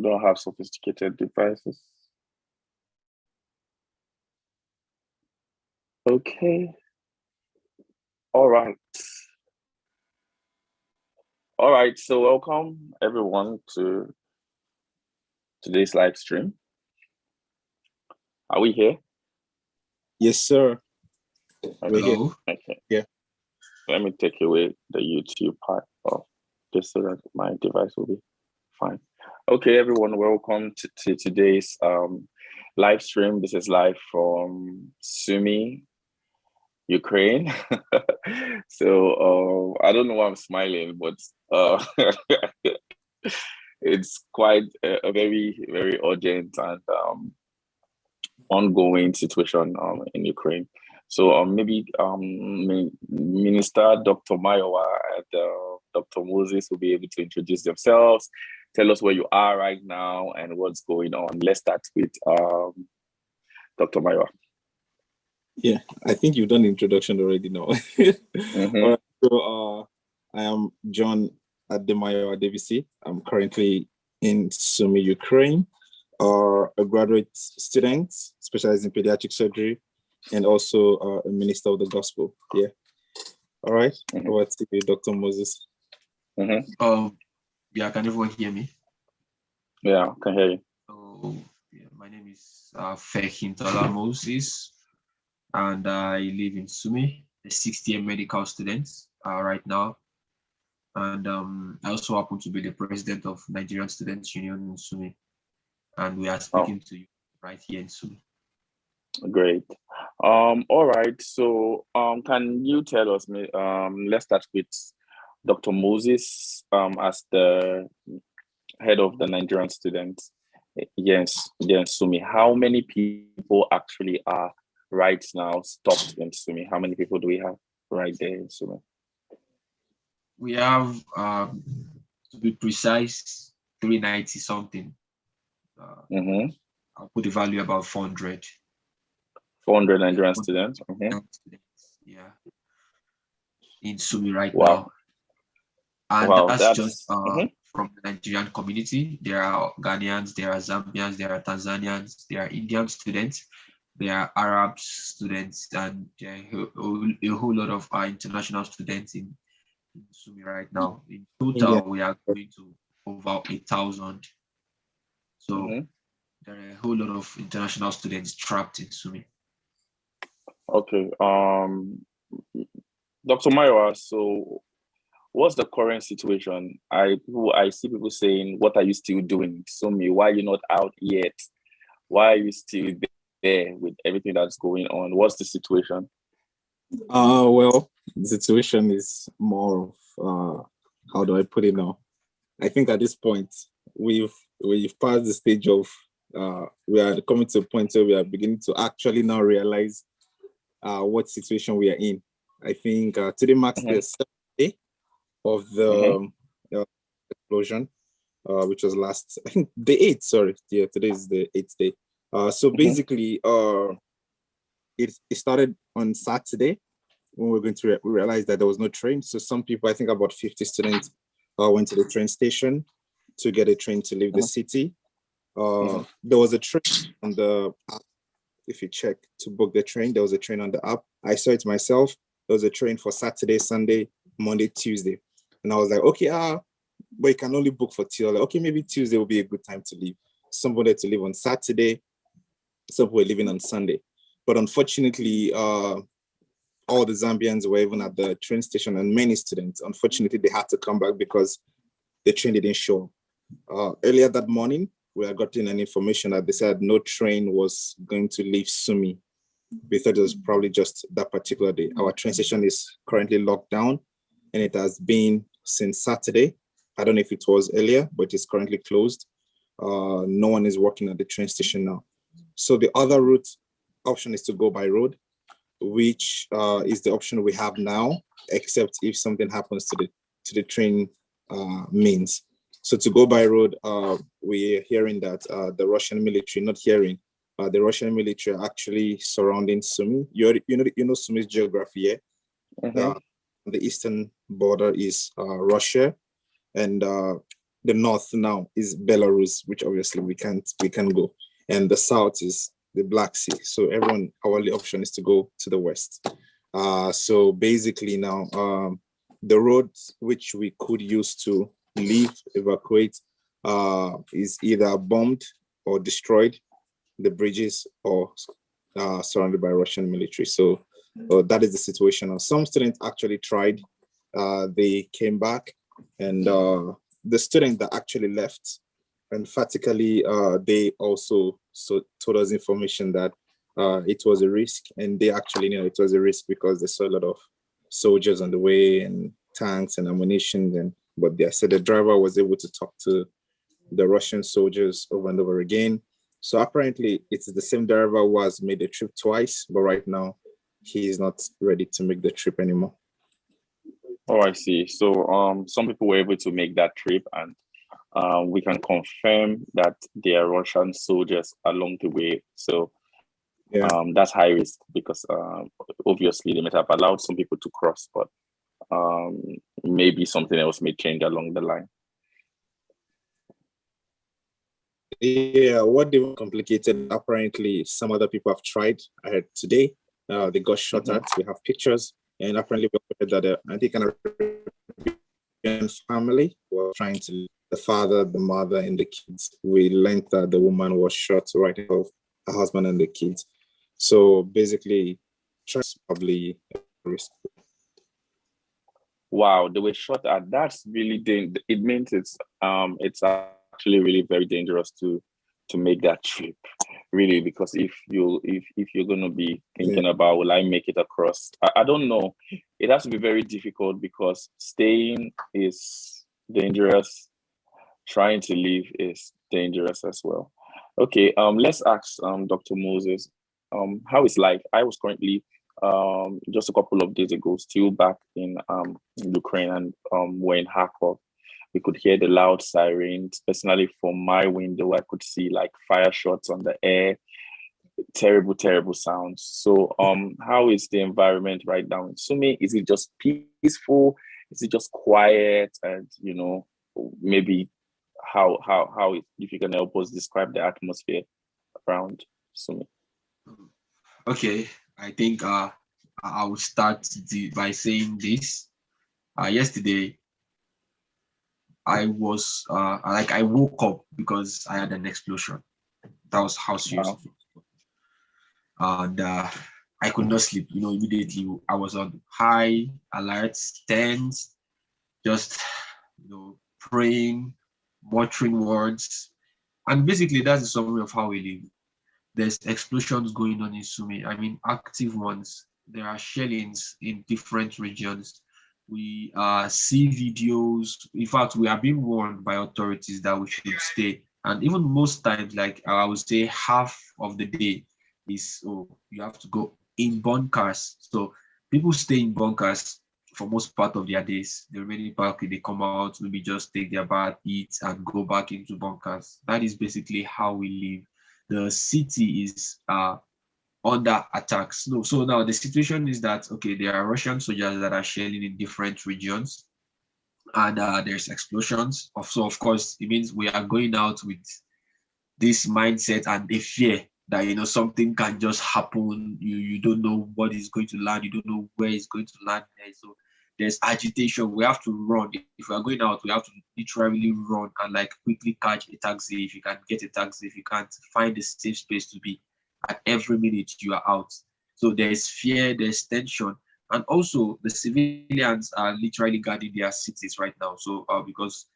Don't have sophisticated devices. Okay. All right. All right. So welcome everyone to today's live stream. Are we here? Yes, sir. Hello. Okay. Yeah. Let me take away the YouTube part of this so that my device will be fine. Okay, everyone, welcome to today's live stream. This is live from Sumy, Ukraine. So I don't know why I'm smiling, but it's quite a very, very urgent and ongoing situation in Ukraine. So maybe Minister Dr. Mayowa and Dr. Moses will be able to introduce themselves, tell us where you are right now and what's going on. Let's start with Dr. Mayowa. Yeah, I think you've done the introduction already now. Mm-hmm. All right, so I am John Ademayo Adebisi. I'm currently in Sumy, Ukraine, a graduate student specialized in pediatric surgery, and also a minister of the gospel. Yeah. All right. Mm-hmm. Over to you, Dr. Moses. Mm-hmm. Yeah, can everyone hear me? Yeah, I can hear you. So, yeah, my name is Fekintola Moses, and I live in Sumy, a 6th-year medical student right now. And I also happen to be the president of Nigerian Students Union in Sumy. And we are speaking to you right here in Sumy. Great. All right. So can you tell us, let's start with Dr. Moses as the head of the Nigerian students. Yes, Sumy. How many people actually are right now stopped in Sumy? How many people do we have right there in Sumy? We have, to be precise, 390 something. I'll put the value about 400. 400 Nigerian students. Yeah, in Sumy right Wow. now. And Wow, that's just from the Nigerian community. There are Ghanaians, there are Zambians, there are Tanzanians, there are Indian students, there are Arab students, and there are a whole lot of international students in Sumy right now. In total, we are going to over 1,000. So there are a whole lot of international students trapped in Sumy. Okay. Dr. Mayowa, so what's the current situation? I see people saying, what are you still doing in Sumy? Why are you not out yet? Why are you still there with everything that's going on? What's the situation? Well, the situation is more of how do I put it now? I think at this point we've passed the stage of we are coming to a point where we are beginning to actually now realize what situation we are in. I think today marks the 7th day of the explosion, which was last, I think the 8th, sorry. Yeah, today is the 8th day. So basically, it started on Saturday when we we're going to realize that there was no train. So some people, I think about 50 students, went to the train station to get a train to leave the city. There was a train on the app. If you check to book the train, there was a train on the app. I saw it myself. There was a train for Saturday, Sunday, Monday, Tuesday. And I was like, okay, but you can only book for till. Like, okay, maybe Tuesday will be a good time to leave. Some wanted to leave on Saturday. Some were leaving on Sunday. But unfortunately, all the Zambians were even at the train station, and many students, unfortunately, they had to come back because the train didn't show. Earlier that morning, we had gotten an information that they said no train was going to leave Sumy. We thought it was probably just that particular day. Our train station is currently locked down, and it has been since Saturday. I don't know if it was earlier, but it's currently closed. No one is working at the train station now. So the other route option is to go by road, which is the option we have now, except if something happens to the train means. So to go by road, we're hearing that the Russian military, the Russian military are actually surrounding Sumy. You know Sumy's geography, yeah? The eastern border is Russia, and the north now is Belarus, which obviously we can go, and the south is the Black Sea. So our only option is to go to the west. So basically now, the roads which we could use to leave, evacuate, is either bombed or destroyed, the bridges, or surrounded by Russian military. So that is the situation. Now, some students actually tried. They came back, and the student that actually left, emphatically, they also told us information that it was a risk, and they actually knew it was a risk because they saw a lot of soldiers on the way and tanks and ammunition. But they said the driver was able to talk to the Russian soldiers over and over again. So apparently it's the same driver who has made the trip twice, but right now he is not ready to make the trip anymore. Oh, I see. So some people were able to make that trip, and we can confirm that there are Russian soldiers along the way. So Yeah. that's high risk because obviously they might have allowed some people to cross, but maybe something else may change along the line. Yeah, what they were complicated, apparently some other people have tried. I heard today, they got shot at. We have pictures, and apparently we heard that I think an Arabian family were trying to, the father, the mother, and the kids. We learned that the woman was shot right of her husband and the kids. So basically, probably risk. Wow, they were shot at. That's really it means it's actually really very dangerous to make that trip, really, because if you're gonna be thinking about, will I make it across? I don't know. It has to be very difficult because staying is dangerous, trying to leave is dangerous as well. Okay, let's ask Dr. Moses, how is life? I was currently just a couple of days ago still back in Ukraine, and we're in Kharkov. We could hear the loud sirens. Personally, from my window, I could see like fire shots on the air. Terrible, terrible sounds. So, how is the environment right now in Sumy? Is it just peaceful? Is it just quiet? And maybe how if you can help us describe the atmosphere around Sumy. Okay, I think I will start by saying this. Yesterday, I was I woke up because I had an explosion. That was how serious it was. And I could not sleep. Immediately I was on high alert, tense, just praying, muttering words, and basically that's the summary of how we live. There's explosions going on in Sumy. I mean, active ones. There are shellings in different regions. We see videos. In fact, we are being warned by authorities that we should stay. And even most times, like I would say half of the day is, you have to go in bunkers. So people stay in bunkers for most part of their days. The remaining part, they come out, maybe just take their bath, eat, and go back into bunkers. That is basically how we live. The city is under attacks. So now the situation is that, okay, there are Russian soldiers that are shelling in different regions, and there's explosions. So of course, it means we are going out with this mindset and a fear that something can just happen. You don't know what is going to land. You don't know where it's going to land. So there's agitation. We have to run. If we are going out, we have to literally run and like quickly catch a taxi if you can get a taxi. If you can't, find a safe space to be. At every minute you are out. So there's fear, there's tension, and also the civilians are literally guarding their cities right now. So because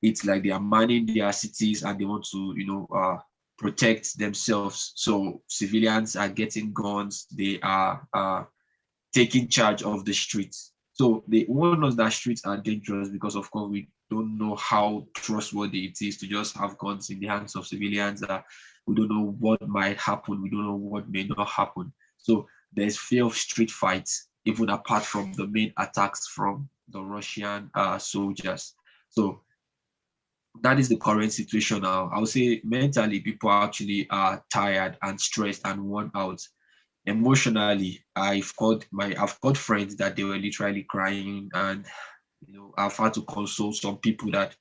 it's like they are manning their cities and they want to protect themselves. So civilians are getting guns. They are taking charge of the streets. So they warn us that streets are dangerous because, of course, we don't know how trustworthy it is to just have guns in the hands of civilians. We don't know what might happen. We don't know what may not happen. So there's fear of street fights, even apart from the main attacks from the Russian soldiers. So that is the current situation now. I would say mentally, people actually are tired and stressed and worn out. Emotionally, I've got friends that they were literally crying, and I've had to console some people that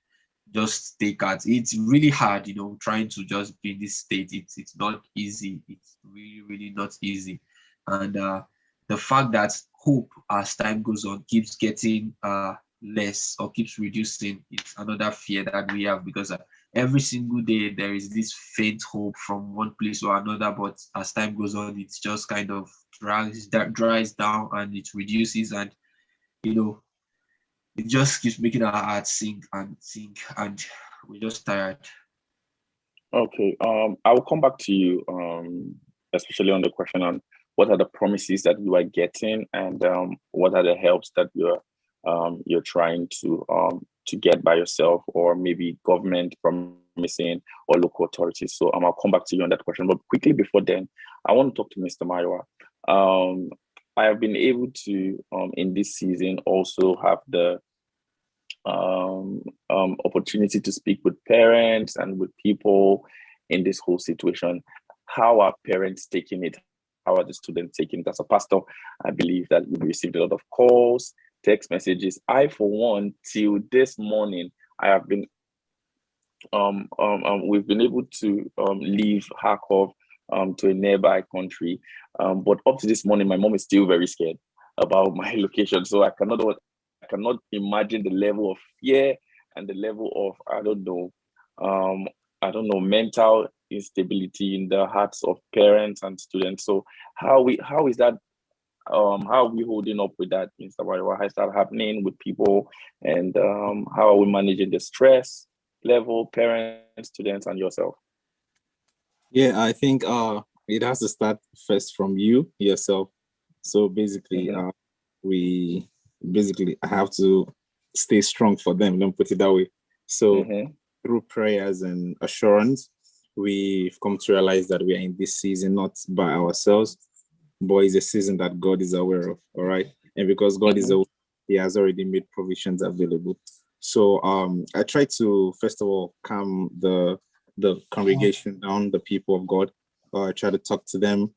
just take at. It's really hard, trying to just be in this state. It's not easy. It's really, really not easy. And the fact that hope as time goes on keeps getting less or keeps reducing, it's another fear that we have, because every single day there is this faint hope from one place or another, but as time goes on, it's just kind of dries down and it reduces, and you know it just keeps making our hearts sink and sink, and we're just tired. Okay. I will come back to you, especially on the question on what are the promises that you are getting, and what are the helps that you're trying to get by yourself, or maybe government promising, or local authorities. So I'll come back to you on that question. But quickly before then, I want to talk to Mr. Maiwa. Um, I have been able to in this season also have the opportunity to speak with parents and with people in this whole situation. How are parents taking it? How are the students taking it? As a pastor, I believe that we've received a lot of calls, text messages. I, for one, till this morning, I have been we've been able to leave Kharkov to a nearby country. But up to this morning, my mom is still very scared about my location. So I cannot imagine the level of fear and the level of mental instability in the hearts of parents and students. So how is that how are we holding up with that, Mr. Waiwa? How is that happening with people, and how are we managing the stress level, parents, students, and yourself? Yeah, I think it has to start first from you yourself. So basically, we basically have to stay strong for them. Let me put it that way. So through prayers and assurance, we've come to realize that we are in this season not by ourselves, but it's a season that God is aware of. All right, and because God is aware, He has already made provisions available. So I try to first of all calm the congregation down, the people of God. I try to talk to them,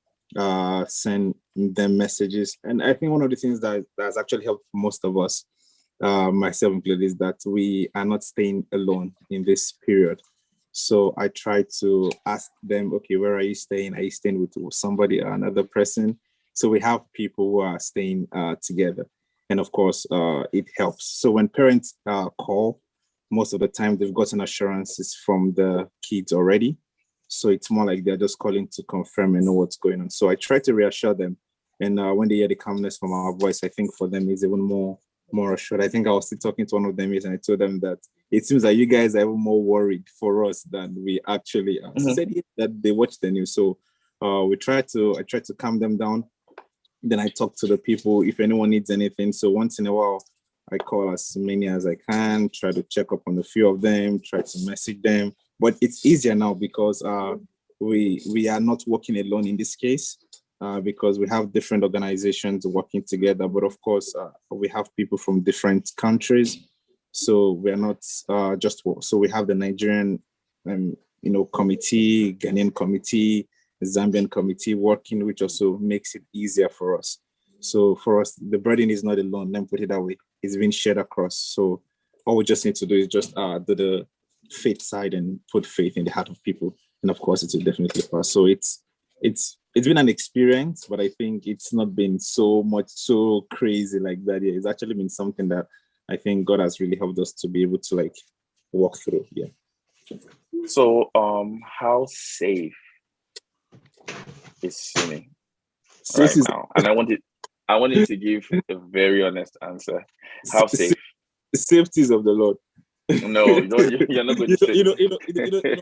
send them messages. And I think one of the things that has actually helped most of us, myself included, is that we are not staying alone in this period. So I try to ask them, okay, where are you staying? Are you staying with somebody or another person? So we have people who are staying together. And of course, it helps. So when parents call, most of the time they've gotten assurances from the kids already. So it's more like they're just calling to confirm and know what's going on. So I try to reassure them. And when they hear the calmness from our voice, I think for them it's even more assured. I think I was still talking to one of them and I told them that it seems that you guys are even more worried for us than we actually are. So said that they watch the news. So I try to calm them down. Then I talk to the people if anyone needs anything. So once in a while, I call as many as I can, try to check up on a few of them, try to message them. But it's easier now because we are not working alone in this case, because we have different organizations working together. But of course, we have people from different countries. So we are not so we have the Nigerian committee, Ghanaian committee, Zambian committee working, which also makes it easier for us. So for us, the burden is not alone. Let me put it that way. It's been shared across. So all we just need to do is just do the faith side and put faith in the heart of people. And of course, it will definitely pass. So it's been an experience, but I think it's not been so crazy like that. Yeah, it's actually been something that I think God has really helped us to be able to like walk through. Yeah. So how safe is sumy right now? And I wanted to give a very honest answer. How safe? The safeties of the Lord. No, you're not going to say.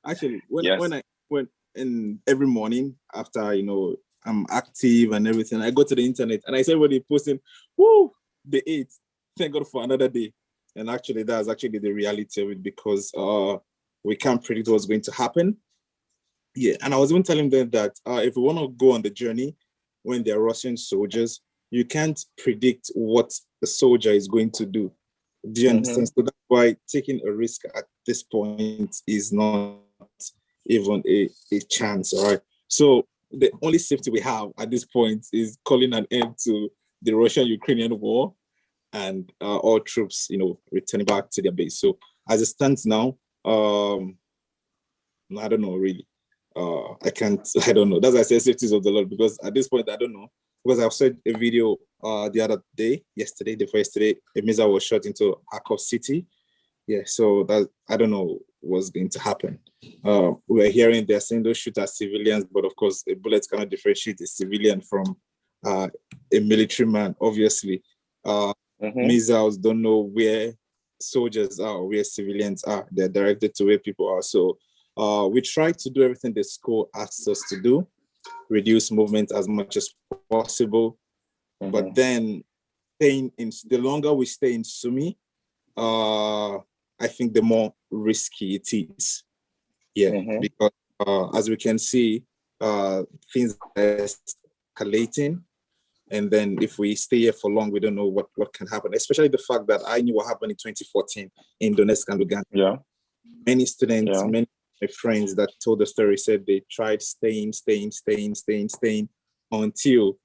Actually, when in every morning after I'm active and everything, I go to the internet and I say when they posting, whoo, the 8th, thank God for another day. And actually, that's actually the reality of it, because we can't predict what's going to happen. Yeah, and I was even telling them that if we want to go on the journey when they're Russian soldiers, you can't predict what the soldier is going to do. Do you understand? So that's why taking a risk at this point is not even a chance, all right? So the only safety we have at this point is calling an end to the Russian-Ukrainian war. and all troops, returning back to their base. So as it stands now, I don't know really. I don't know. That's why I say safety is of the Lord, because at this point I don't know. Because I've said a video the other day, the first day, a missile was shot into Kharkov city. Yeah, so that I don't know what's going to happen. We're hearing they're saying those shoot at civilians, but of course, a bullet cannot differentiate a civilian from a military man. Obviously, missiles don't know where soldiers are or where civilians are. They're directed to where people are. So we try to do everything the school asks us to do, reduce movement as much as possible. But then the longer we stay in Sumy, I think the more risky it is. Yeah, because as we can see, things are escalating. And then if we stay here for long, we don't know what can happen, especially the fact that I knew what happened in 2014 in Donetsk and Lugansk. Yeah. Many students, many of my friends that told the story said they tried staying until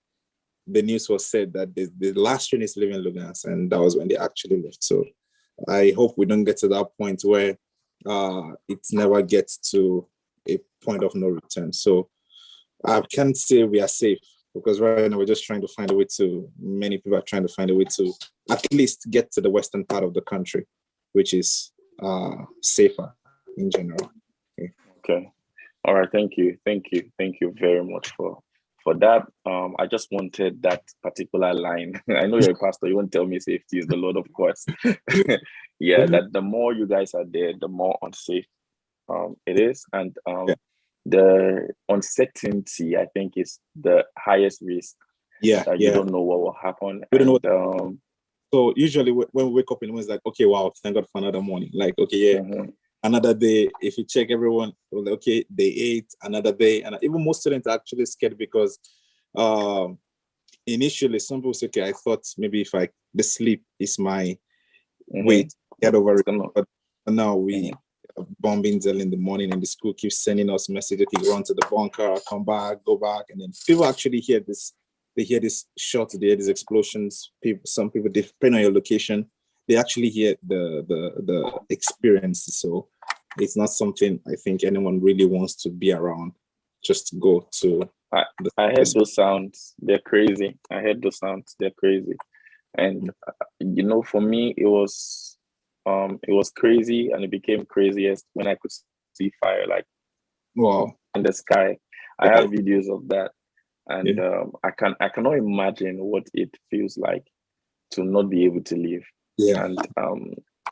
the news was said that the last train is leaving Lugansk, and that was when they actually left. So I hope we don't get to that point where it never gets to a point of no return. So I can't say we are safe, because right now we're just trying to find a way many people are trying to find a way to at least get to the western part of the country, which is safer in general. Okay. All right. Thank you very much for that. I just wanted that particular line. I know you're a pastor. You won't tell me safety is the Lord, of course. Yeah, that the more you guys are there, the more unsafe it is, and the uncertainty, I think, is the highest risk. Yeah, you don't know what will happen. We don't know. So usually when we wake up in the morning, it's like, okay, wow, thank God for another morning. Like, okay, another day. If you check everyone, okay, day 8, another day. And even most students are actually scared because initially some people say, okay, I thought maybe the sleep is my way to get over it. But now we have bombings early in the morning, and the school keeps sending us messages, okay, run to the bunker, come back, go back. And then people actually hear this. They hear this shot, they hear these explosions. Some people, depending on your location, they actually hear the experience. So it's not something I think anyone really wants to be around. Just go to. I heard those sounds. They're crazy. I heard those sounds. They're crazy. And for me, it was crazy, and it became craziest when I could see fire in the sky. I have videos of that. And I cannot imagine what it feels like to not be able to live. Yeah. And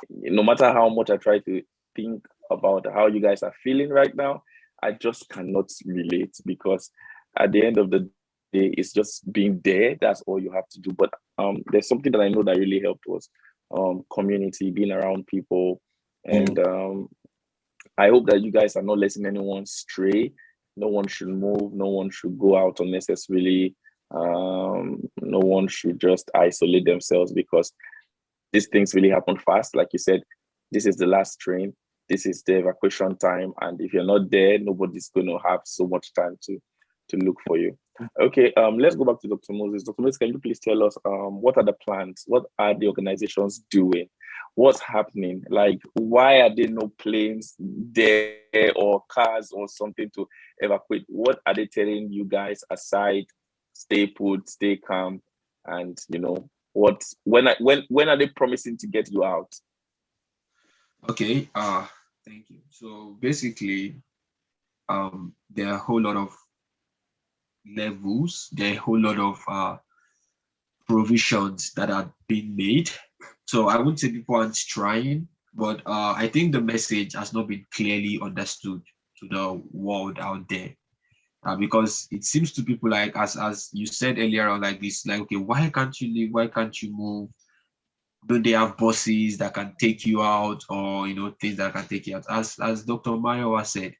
no matter how much I try to think about how you guys are feeling right now, I just cannot relate, because at the end of the day, it's just being there. That's all you have to do. But there's something that I know that really helped was community, being around people. And I hope that you guys are not letting anyone stray. No one should move. No one should go out unnecessarily. No one should just isolate themselves, because these things really happen fast. Like you said, this is the last train. This is the evacuation time. And if you're not there, nobody's going to have so much time to look for you. Okay, let's go back to Dr. Moses. Dr. Moses, can you please tell us what are the plans? What are the organizations doing? What's happening? Like, why are there no planes there or cars or something to evacuate? What are they telling you guys aside? Stay put, stay calm, and when are they promising to get you out? Okay, thank you. So basically, there are a whole lot of levels, there are a whole lot of provisions that are being made. So I wouldn't say people aren't trying, but I think the message has not been clearly understood to the world out there. Because it seems to people like, as you said earlier on, like this, like, okay, why can't you leave? Why can't you move? Don't they have buses that can take you out, or things that can take you out? As Dr. Mayowa said,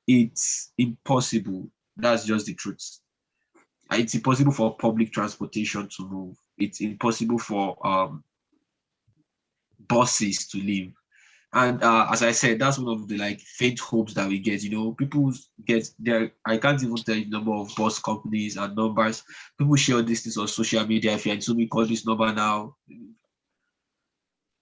it's impossible. That's just the truth. It's impossible for public transportation to move. It's impossible for buses to leave. And as I said, that's one of the faint hopes that we get. People get there. I can't even tell you the number of bus companies and numbers. People share these things on social media. If you're in Sumy, call this number now.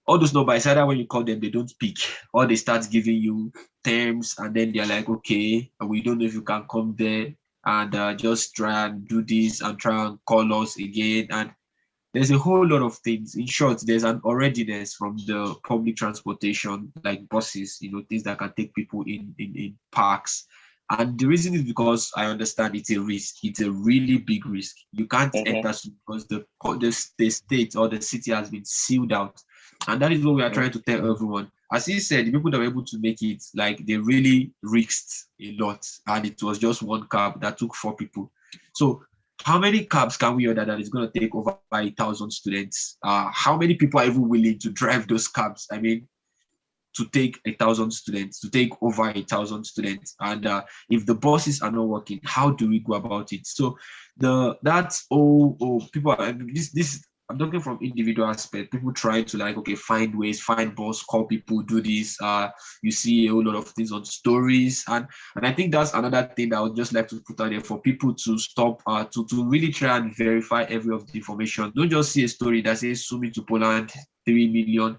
all those numbers, either when you call them, they don't pick, or they start giving you terms, and then they're like, okay, we don't know if you can come there, and just try and do this and try and call us again. And there's a whole lot of things. In short, there's an alreadiness from the public transportation, like buses, things that can take people in parks. And the reason is because I understand it's a risk. It's a really big risk. You can't enter because the state or the city has been sealed out. And that is what we are trying to tell everyone. As he said, the people that were able to make it, like, they really risked a lot. And it was just one cab that took 4 people. So how many cabs can we order that is going to take over 1,000 students? How many people are even willing to drive those cabs? I mean, to take 1,000 students, to take over 1,000 students. And if the buses are not working, how do we go about it? So that's people are, this I'm talking from individual aspect. People try to, like, okay, find ways, find bus, call people, do this. You see a whole lot of things on stories, and I think that's another thing that I would just like to put out there for people to stop, to really try and verify every of the information. Don't just see a story that says sumy to Poland, 3 million.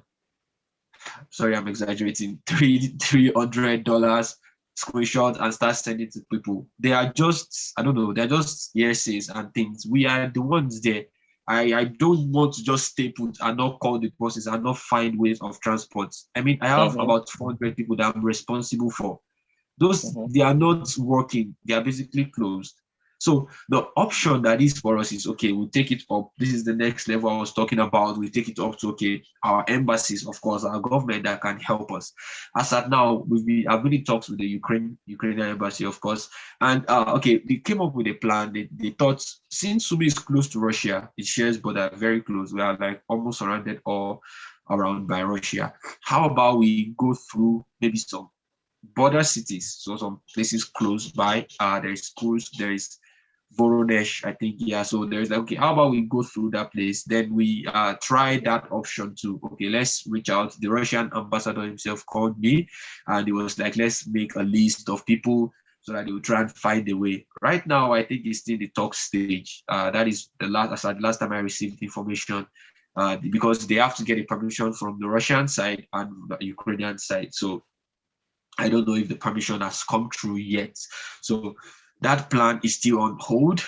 Sorry, I'm exaggerating. $300 screenshot and start sending to people. They are just, I don't know, they're just hearsays and things. We are the ones there. I don't want to just stay put and not call the buses and not find ways of transport. I mean, I have about 400 people that I'm responsible for. Those, they are not working. They are basically closed. So the option that is for us is, okay, we'll take it up. This is the next level I was talking about. We take it up to, okay, our embassies, of course, our government that can help us. As at now, I've been in talks with the Ukrainian embassy, of course. And okay, they came up with a plan. They thought, since sumy is close to Russia, it shares border very close. We are like almost surrounded all around by Russia. How about we go through maybe some border cities, so some places close by? There is Kursk, there is Voronezh, I think. Yeah, so there's like, okay, how about we go through that place? Then we try that option too. Okay, let's reach out. The Russian ambassador himself called me, and he was like, let's make a list of people so that they will try and find a way. Right now, I think it's still the talk stage. That is the last time I received information, because they have to get a permission from the Russian side and the Ukrainian side. So I don't know if the permission has come through yet. So that plan is still on hold.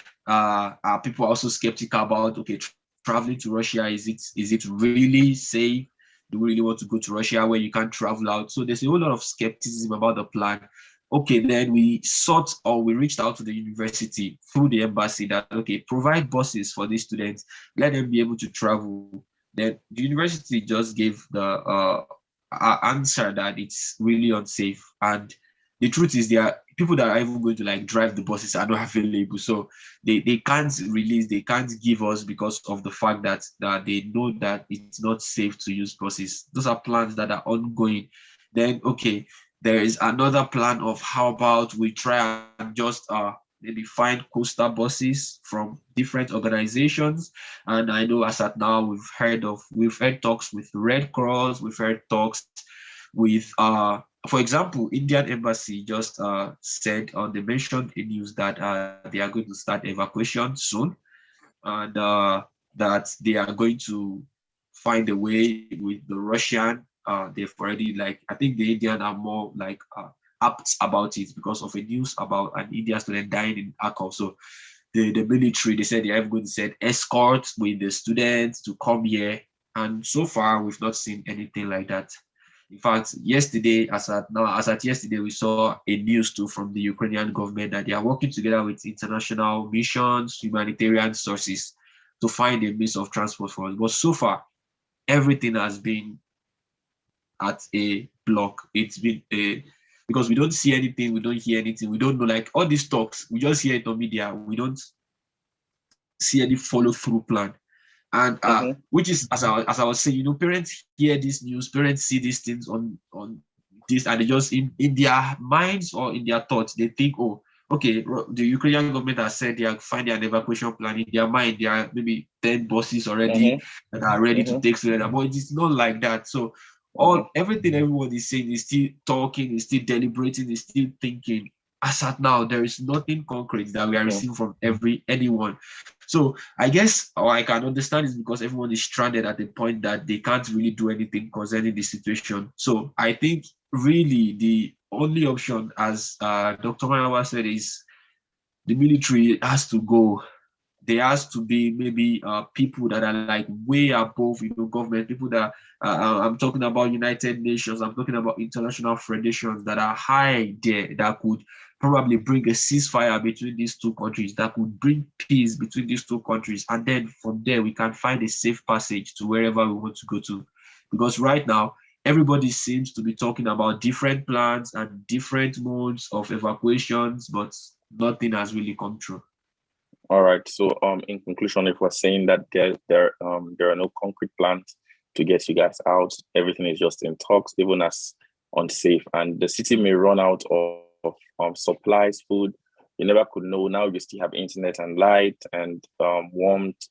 People are also skeptical about, okay, traveling to Russia, is it really safe? Do we really want to go to Russia where you can't travel out? So there's a whole lot of skepticism about the plan. Okay, then we reached out to the university through the embassy that, okay, provide buses for these students, let them be able to travel. Then the university just gave the answer that it's really unsafe. And the truth is, there are people that are even going to, like, drive the buses are not available. So they can't release, they can't give us, because of the fact that they know that it's not safe to use buses. Those are plans that are ongoing. Then, okay, there is another plan of how about we try and just maybe find coastal buses from different organizations. And I know as at now we've heard talks with Red Cross, we've heard talks with for example, Indian embassy just said, they mentioned in news that they are going to start evacuation soon, and that they are going to find a way with the Russian. They've already, like, I think the Indian are more like apt about it because of a news about an Indian student dying in Kharkov. So the military, they said they are going to send escorts with the students to come here. And so far, we've not seen anything like that. In fact, yesterday, as at yesterday, we saw a news too from the Ukrainian government that they are working together with international missions, humanitarian sources, to find a means of transport for us. But so far, everything has been at a block. It's been because we don't see anything, we don't hear anything, we don't know, like, all these talks, we just hear it on media. We don't see any follow-through plan. And which is, as I was saying, parents hear this news, parents see these things on this, and they just in their minds or in their thoughts, they think, oh, okay, the Ukrainian government has said they are finding an evacuation plan. In their mind, there are maybe 10 buses already that are ready to take students, but it's not like that. So everything everyone is saying is still talking, is still deliberating, is still thinking. as at now, there is nothing concrete that we are receiving from anyone. So I guess, or I can understand, is because everyone is stranded at the point that they can't really do anything concerning the situation. So I think really the only option, as Dr. Mayawa said, is the military has to go. There has to be maybe people that are like way above, government, people that I'm talking about United Nations, I'm talking about international federations that are high there, that could probably bring a ceasefire between these two countries, that could bring peace between these two countries. And then from there, we can find a safe passage to wherever we want to go to. Because right now, everybody seems to be talking about different plans and different modes of evacuations, but nothing has really come true. All right. So, in conclusion, if we're saying that there are no concrete plans to get you guys out, everything is just in talks, even as unsafe, and the city may run out of supplies, food. You never could know. Now you still have internet and light and warmth.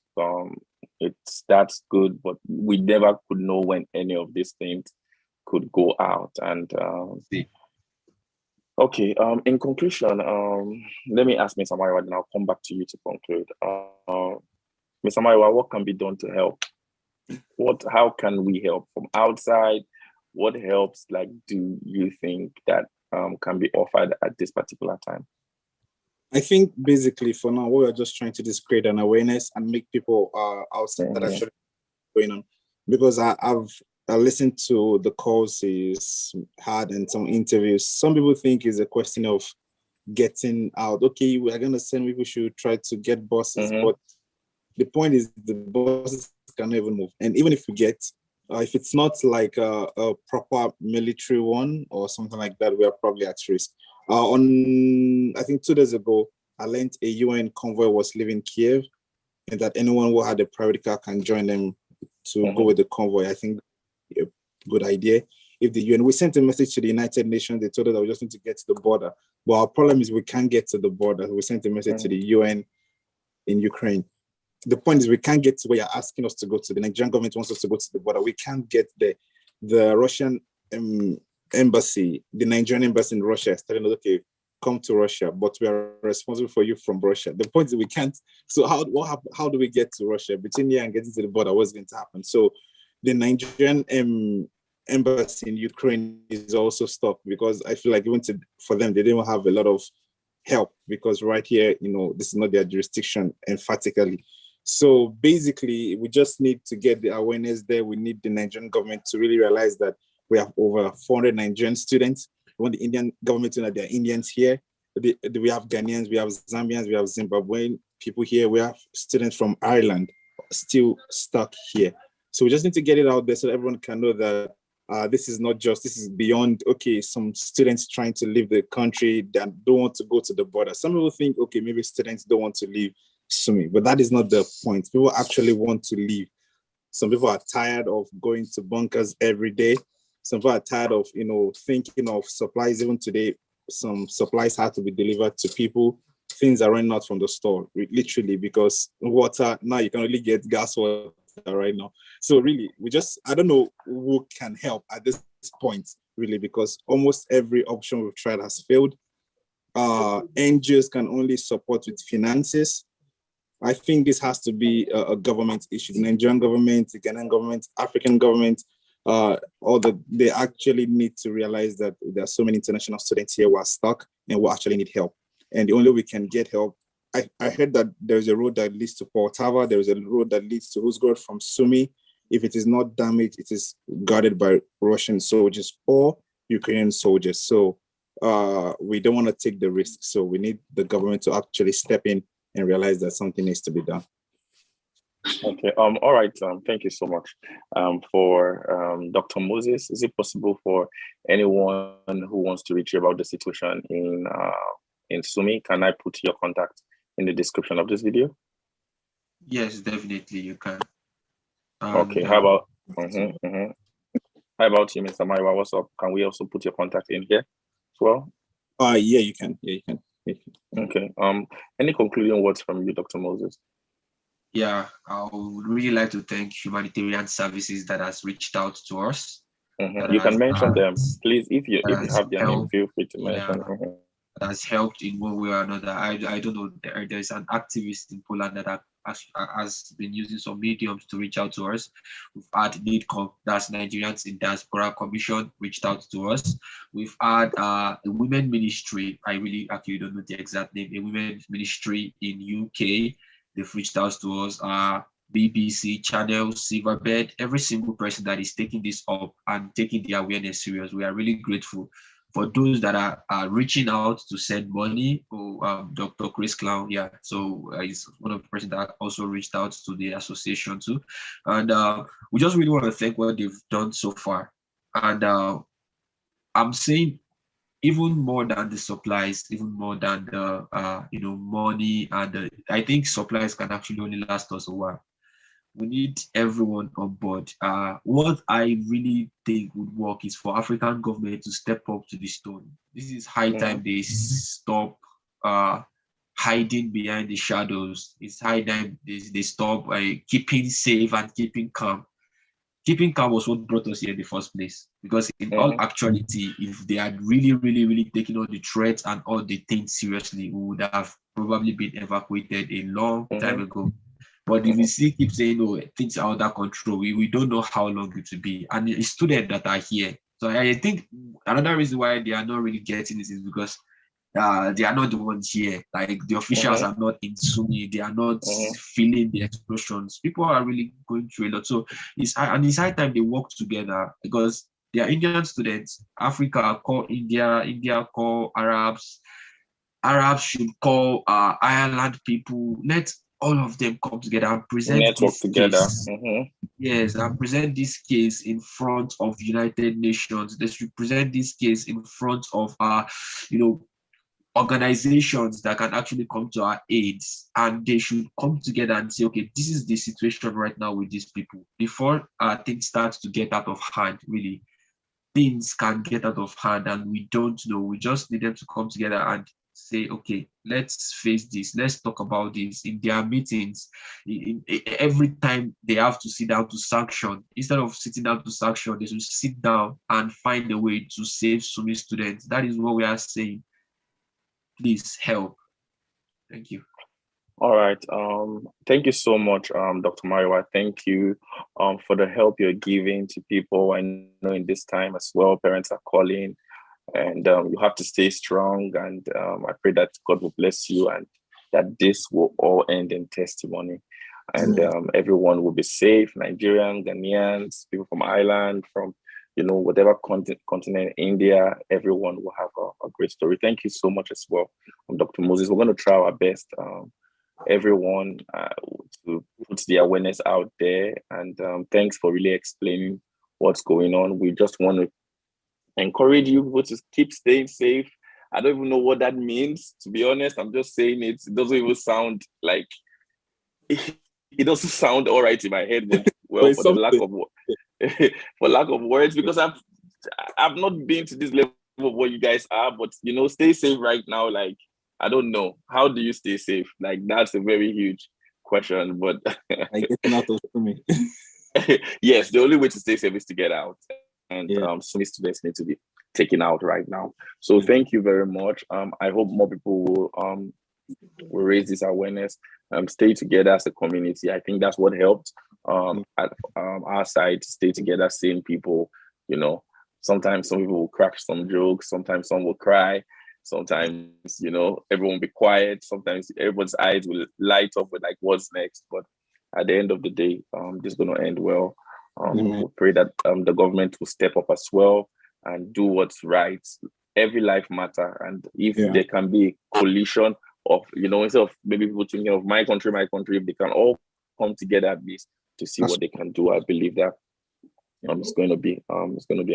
That's good, but we never could know when any of these things could go out. And okay, in conclusion, let me ask Ms. Amaiwa, and I'll come back to you to conclude. Ms. Amaiwa, what can be done to help? How can we help from outside? What helps, like, do you think that can be offered at this particular time? I think basically for now, what we're just trying to do is create an awareness and make people outside actually going on. Because I've listened to the calls he's had and some interviews. Some people think it's a question of getting out. Okay, we are going to send people should try to get buses, but the point is the buses cannot even move. And even if we get, if it's not like a proper military one or something like that, we are probably at risk. I think 2 days ago, I learned a UN convoy was leaving Kiev, and that anyone who had a private car can join them to go with the convoy. I think a good idea. If the UN, we sent a message to the United Nations, they told us that we just need to get to the border. But our problem is we can't get to the border. We sent a message to the UN in Ukraine. The point is we can't get to where you're asking us to go to. The Nigerian government wants us to go to the border. We can't get there. The Russian embassy, the Nigerian embassy in Russia is telling us, okay, come to Russia, but we are responsible for you from Russia. The point is we can't. So how do we get to Russia? Between here and getting to the border, what's going to happen? So the Nigerian embassy in Ukraine is also stuck, because I feel like even for them, they didn't have a lot of help, because right here, this is not their jurisdiction emphatically. So basically, we just need to get the awareness there. We need the Nigerian government to really realize that we have over 400 Nigerian students. We want the Indian government to know there are Indians here. We have Ghanaians, we have Zambians, we have Zimbabwean people here. We have students from Ireland still stuck here. So we just need to get it out there so everyone can know that this is beyond, okay, some students trying to leave the country that don't want to go to the border. Some people think, okay, maybe students don't want to leave sumy, but that is not the point. People actually want to leave. Some people are tired of going to bunkers every day. Some people are tired of, thinking of supplies. Even today, some supplies had to be delivered to people. Things are running out from the store, literally, because water, now you can only get gas water right now. So really, I don't know who can help at this point, really, because almost every option we've tried has failed. NGOs can only support with finances. I think this has to be a government issue. The Nigerian government, the Ghanaian government, African government, they actually need to realize that there are so many international students here who are stuck and who actually need help. And the only way we can get help, I heard that there's a road that leads to Poltava, there is a road that leads to Uzgorod from sumy. If it is not damaged, it is guarded by Russian soldiers or Ukrainian soldiers. So we don't want to take the risk. So we need the government to actually step in and realize that something needs to be done. Okay. All right. Thank you so much. For Dr. Moses, is it possible for anyone who wants to reach you about the situation in sumy? Can I put your contact in the description of this video? Yes, definitely you can. Okay. How about how about you, Mr. Maiwa? What's up? Can we also put your contact in here as well? Yeah, you can. Yeah, you can. Okay. Any concluding words from you, Dr. Moses? Yeah, I would really like to thank Humanitarian Services that has reached out to us. You can mention them, please. If you have their name, feel free to mention. has helped in one way or another. I don't know. There's an activist in Poland that has been using some mediums to reach out to us. We've had NIDCOM, that's Nigerians in Diaspora Commission, reached out to us. We've had a women ministry. I really actually don't know the exact name. A women ministry in UK. They've reached out to us. BBC, Channel, Silverbird, every single person that is taking this up and taking the awareness serious. We are really grateful for those that are reaching out to send money. Dr. Chris Clown, yeah. So he's one of the person that also reached out to the association too. And we just really want to thank what they've done so far. And I'm saying even more than the supplies, even more than the money, and I think supplies can actually only last us a while. We need everyone on board. What I really think would work is for African government to step up to the stone. This is high time they stop hiding behind the shadows. It's high time they stop keeping safe and keeping calm. Keeping calm was what brought us here in the first place. Because in all actuality, if they had really, really, really taken all the threats and all the things seriously, we would have probably been evacuated a long time ago. But if we still keep saying, oh, things are under control, we don't know how long it will be. And the students that are here. So I think another reason why they are not really getting this is because they are not the ones here. Like the officials are not in sumy. They are not feeling the explosions. People are really going through a lot. So it's high time they work together because they are Indian students. Africa call India, India call Arabs. Arabs should call Ireland people. Let all of them come together and present network this together. case. Yes, and present this case in front of United Nations. They should present this case in front of organizations that can actually come to our aid, and they should come together and say, okay, this is the situation right now with these people. Before things start to get out of hand, really, things can get out of hand and we don't know. We just need them to come together and say, okay, let's face this. Let's talk about this in their meetings. Every time they have to sit down to sanction, instead of sitting down to sanction, they should sit down and find a way to save sumy students. That is what we are saying. Please help. Thank you. All right. Thank you so much, Dr. Mariwa. Thank you for the help you're giving to people. I know in this time as well, parents are calling, and you have to stay strong. And I pray that God will bless you and that this will all end in testimony. And everyone will be safe. Nigerians, Ghanaians, people from Ireland, from whatever continent, India, everyone will have a great story. Thank you so much as well, Dr. Moses. We're going to try our best. Everyone to put the awareness out there, and thanks for really explaining what's going on. We just want to encourage you people to keep staying safe. I don't even know what that means, to be honest. I'm just saying it doesn't even sound like it doesn't sound all right in my head, but well, for the lack of words, because I've not been to this level of what you guys are, but stay safe right now. Like, I don't know. How do you stay safe? Like, that's a very huge question, but I get out of sumy. Yes, the only way to stay safe is to get out. And sumy students need to be taken out right now. So thank you very much. I hope more people will raise this awareness, stay together as a community. I think that's what helped at our side, stay together, same people. Sometimes some people will crack some jokes, sometimes some will cry, sometimes everyone will be quiet, sometimes everyone's eyes will light up with like, what's next? But at the end of the day, this is going to end well. We pray that the government will step up as well and do what's right. Every life matter, and if there can be a coalition of instead of maybe people thinking of my country, if they can all come together at least to see what they can do, I believe that it's going to be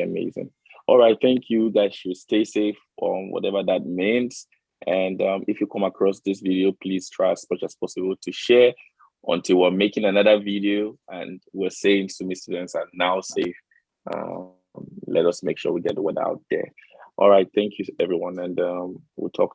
amazing. All right, thank you guys. Should stay safe, whatever that means. And if you come across this video, please try as much as possible to share until we're making another video and we're saying sumy students are now safe. Let us make sure we get the word out there. All right, thank you everyone, and we'll talk